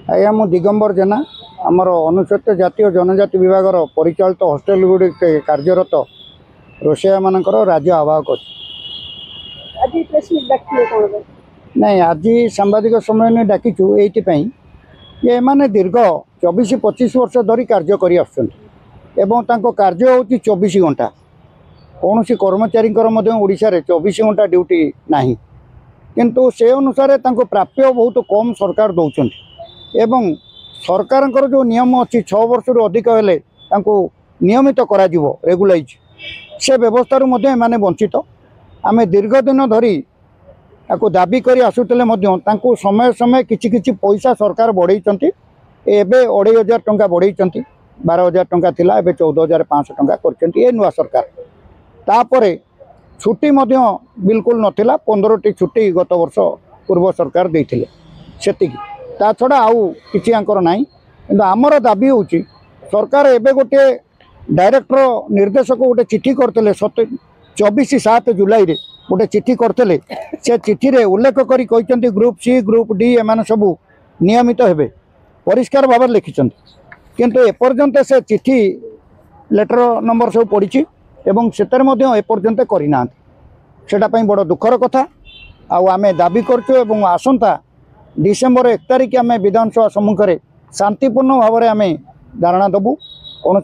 आज्ञा मु दिगंबर जेना आमर अनुसूचित जाति और जनजाति विभाग परिचालित हॉस्टेल गुड़ी कार्यरत रोषैया मानकर राज्य आवाहक नहीं आज सांबादिक सम्मेलन डाकिचु ये माने दीर्घ 24-25 वर्ष धरी कार्य करी कार्य हूँ 24 घंटा कौन सी कर्मचारी ओडिशा रे 24 घंटा ड्यूटी नहीं किंतु से अनुसार प्राप्य बहुत कम सरकार दौरान एवं सरकार जो नियम अच्छी 6 वर्ष रु अधिक हेले नियमित करा रेगुलाइज से व्यवस्था माने वंचित आमे दीर्घ दिन धरी दाबी करी आसुतले समय समय किछि किछि पैसा सरकार बढ़ई एबे 2500 टंका बढ़ई 12,000 टंका थिला एबे 14,500 टंका करछंती ए नुआ सरकार तापरे छुट्टी बिल्कुल नथिला 15टी छुट्टी गत वर्ष पूर्व सरकार देइथिले सेतिकी ता छड़ा आउ किछि आंकर नाही किंतु आमर दाबी होची सरकार एबे गोटे डायरेक्टर निर्देशक गोटे चिट्ठी करथिले 24/7 जुलाई रे गोटे चिट्ठी करथिले से चिट्ठी रे उल्लेख करी कहिसंती ग्रुप सी ग्रुप डी एमान सबु नियमित हेबे परिष्कार भाव लिखिसंती किंतु एपर्यंत से चिट्ठी लेटर नंबर सब पड़ी एवं सेतर मध्य एपर्यंत करना सेटा पई बड़ दुखर कथा आमे दाबी करछु एवं आसंता डिसेम्बर 1 तारिख आम विधानसभा सम्मुख में शांतिपूर्ण भाव में आम धारणा दबू कौन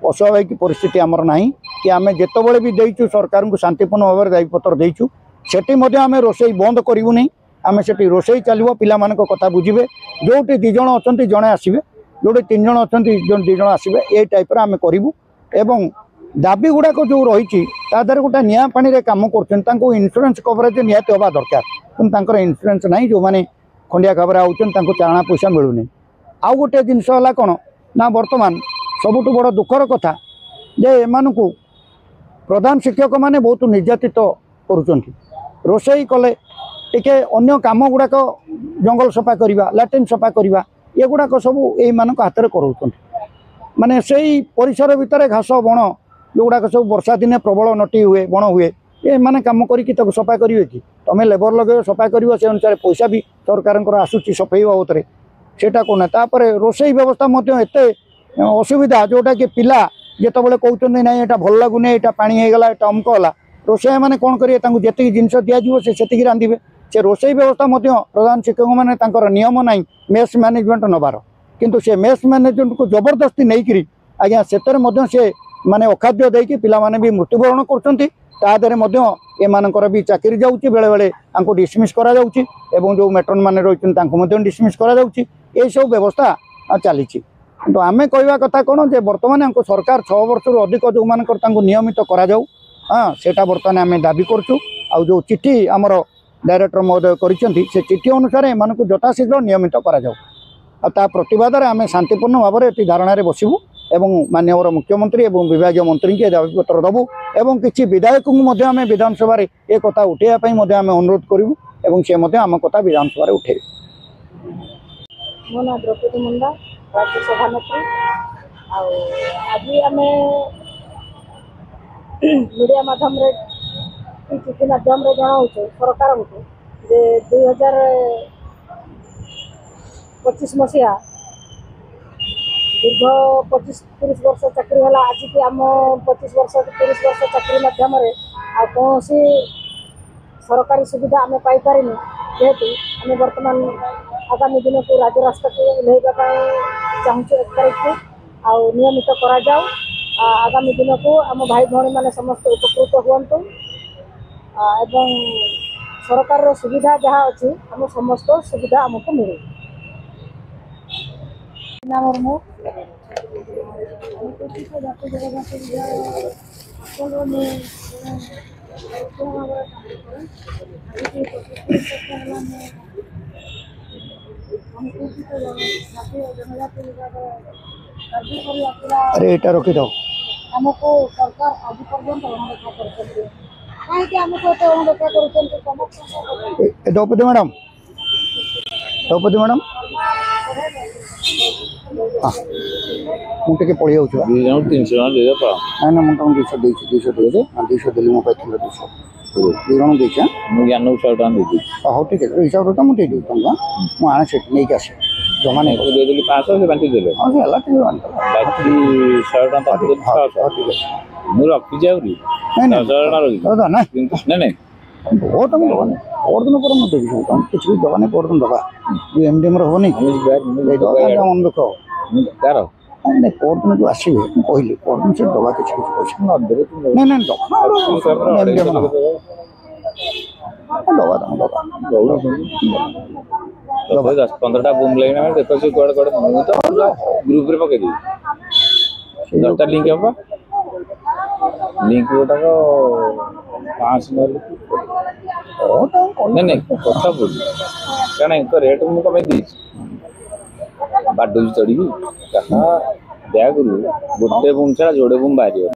अस्वाभाविक परिस्थिति आमर ना कि आम जितेबले भी देचु सरकार को शांतिपूर्ण भाव में दायीपत्र देचु सेठी आम रोषे बंद करूँ नहीं आम से रोषे चलो पिला कथा बुझे जो 2 जन अच्छा जड़े आसवे जो 3 जन अच्छा 2 जन आसवे ये टाइप आम करूँ एवं दाबी गुड़ाक जो रही तादर गोटे निया पानी कम कर इन्शुरांस कवरेज निहत हवा दरकार कि इन्शुरांस ना जो मैंने खंडिया खबर आउन चाणा पैसा मिलूनी आउ गोटे जिनस है कौन ना बर्तमान सबुठ बड़ दुखर कथा जे एमानकु प्रधान शिक्षक माने बहुत निर्यातित करुचंती रोषई कले टिके अन्य काम गुड़ाक जंगल सफा करवा लैट्रिन सफा करवा ये गुड़ाक सब यही हाथ में कराउचंती माने सही परिसर भितर घास बण जोगुड़ाक सब वर्षा दिने प्रबल नटी हुए बण हुए ये माने काम करी सफा करेंगे कि तुम्हें लेबर लगे सफा कर से अनुसार पैसा भी सरकार आसूची सफाई बाबद सेटा कौन तापर रोषई व्यवस्था एत असुविधा जोटा कि पिला जितेबाला कहते ना यहाँ भल लगुनि यहाँ पानी होगा यहाँ अमक है रोषैया मैंने कौन करेंगे जी जिनस दिज्व से रांधे से रोषई व्यवस्था प्रधान शिक्षक मैंने नियम ना मेस मैनेजमेंट नबार किंतु से मेस मैनेजमेंट को जबरदस्ती नहीं करी आज्ञा से माने अखाद्य देकी पिला माने भी मृत्युवरण करछंती तादरे एमानकर भी चाकरी जाउची बेले बेले आंको डिसमिस करा जाउची एवं जो मेट्रोन माने रहिछन तांको मध्य डिसमिस करा जाउची ए सब व्यवस्था चली तो आमे कहवा कथा कौन जे वर्तमान आंको सरकार 6 वर्ष रु अधिक जो मानकर तांको नियमित करा जाउ हाँ सेटा वर्तमान आमे दाबी करछु आ जो चिट्ठी हमर डायरेक्टर महोदय करिसेंती से चिट्ठी अनुसार एमानकु यथाशीघ्र नियमित करा जाउ आ ता प्रतिवाद रे आमे शांतिपूर्ण भाव में एटी धारणा रे बसिबु एवं माननीय मुख्यमंत्री एवं विभाग मंत्री के दाबीपत्र दबू एवं किसी विधायक को आम विधानसभा ये कथा उठाइवाई अनुरोध करूँ एवं से आम कथा विधानसभा उठे मो ना द्रौपदी मुंडा राज्य सभानेत्री आज आम मीडिया माध्यम चिठी माध्यम जनाऊँ सरकार को 2025 मसीहा दीर्घ 25-30 वर्ष चाकरी है आज की आम 25 वर्ष 30 वर्ष चाकरी माध्यम कौन सरकारी सुविधा आम पाइपर जेहेतु आम बर्तमान आगामी दिन को राज्य रास्ता को ओह्लैवा चाहूँ 1 तारीख को नियमित करा जाओ आगामी दिन को आम भाई भौणी मैंने समस्त उपकृत हूँ एवं सरकार सुविधा जहाँ अच्छी आम समस्त सुविधा आमको मिले मुर्मू अरे एटा रखी दो आमको सरकार आज पर्यंत अणदेखा कहीं आमको एत अणदेखा कर द्रौपदी मैडम हाँ मुझे पढ़ी जाऊँ 300 ना मुझे 200 200 200 दे 200 दिल्ली मो 200 ଦୁଇ ଜଣ ଦେଇଛି ମୁଁ ଜ୍ଞାନକୁ 100 ଟଙ୍କା ଦେଇଦେବି। ହଉ ଠିକ୍ ଅଛି ହିସାବରେ ତ ମୁଁ ଦେଇଦେବି ଟଙ୍କା ମୁଁ ଆଣେ ସେଠି ନେଇକି ଆସେ ଜମା ନେଇ ମୁଁ ଦେଇଦେଲି 500 ସେ ବାଣ୍ଟି ଦେଲେ। ହଁ ସେ ହେଲା ଟିକେ ଆଣିଦେବା ବାକି 100 ଟଙ୍କା ତାକୁ ଦେଲି 600। ହଉ ଠିକ୍ ଅଛି ମୁଁ ରଖିଛି ଆହୁରି ନାଇଁ ନାଇଁ 10 ଟଙ୍କା ରଖିଛି। ଦବା ନାଇଁ କିନ୍ତୁ ନାଇଁ ବହୁତ ତମେ ଦେବାନି ପରଦିନ ପରେ ମୁଁ ଦେବି ସବୁ ତମେ କିଛି ବି ଦେବାନି ପରଦିନ ଦେବା ଯେଉଁ ଏମ୍ ଡି ଆମର ହେବନି ଦେଇଦେବା ତାଙ୍କ ମନ ଦୁଃଖ କାର ନାଇଁ ପରଦିନ ଯେଉଁ ଆସିବେ ମୁଁ କହିଲି ପରଦିନ ସେ ଦେବା କିଛି କିଛି ପଇସା ନଦେଲେ ତୁ ନାଇଁ ନାଇଁ ଦେବା ଏମ୍ ଡି ଆମର ଦେବା ତମେ ଦେବା ଦବା 10-15ଟା ବୁମ୍ ଲାଗିନା ଦେଖ ସେ କୁଆଡେ କୁଆଡେ ମୁଁ ତ ଗ୍ରୁପରେ ପକେଇଦେବି 10ଟା ଲିଙ୍କ ହବ ଲିଙ୍କ ଗୋଟାକ 500 ନେଲେ ନାଇଁ କଥା ବୁଝ କାରଣ ଏଙ୍କ ରେଟ୍ ମୁଁ କମେଇ ଦେଇଛି ବାଡୁଛି ଚଢିବି କାହା ବ୍ୟାଗରୁ ଗୋଟେ ବୁମ୍ ଛଡା ଯୋଡ଼େ ବୁମ୍ ବାହାରିବ।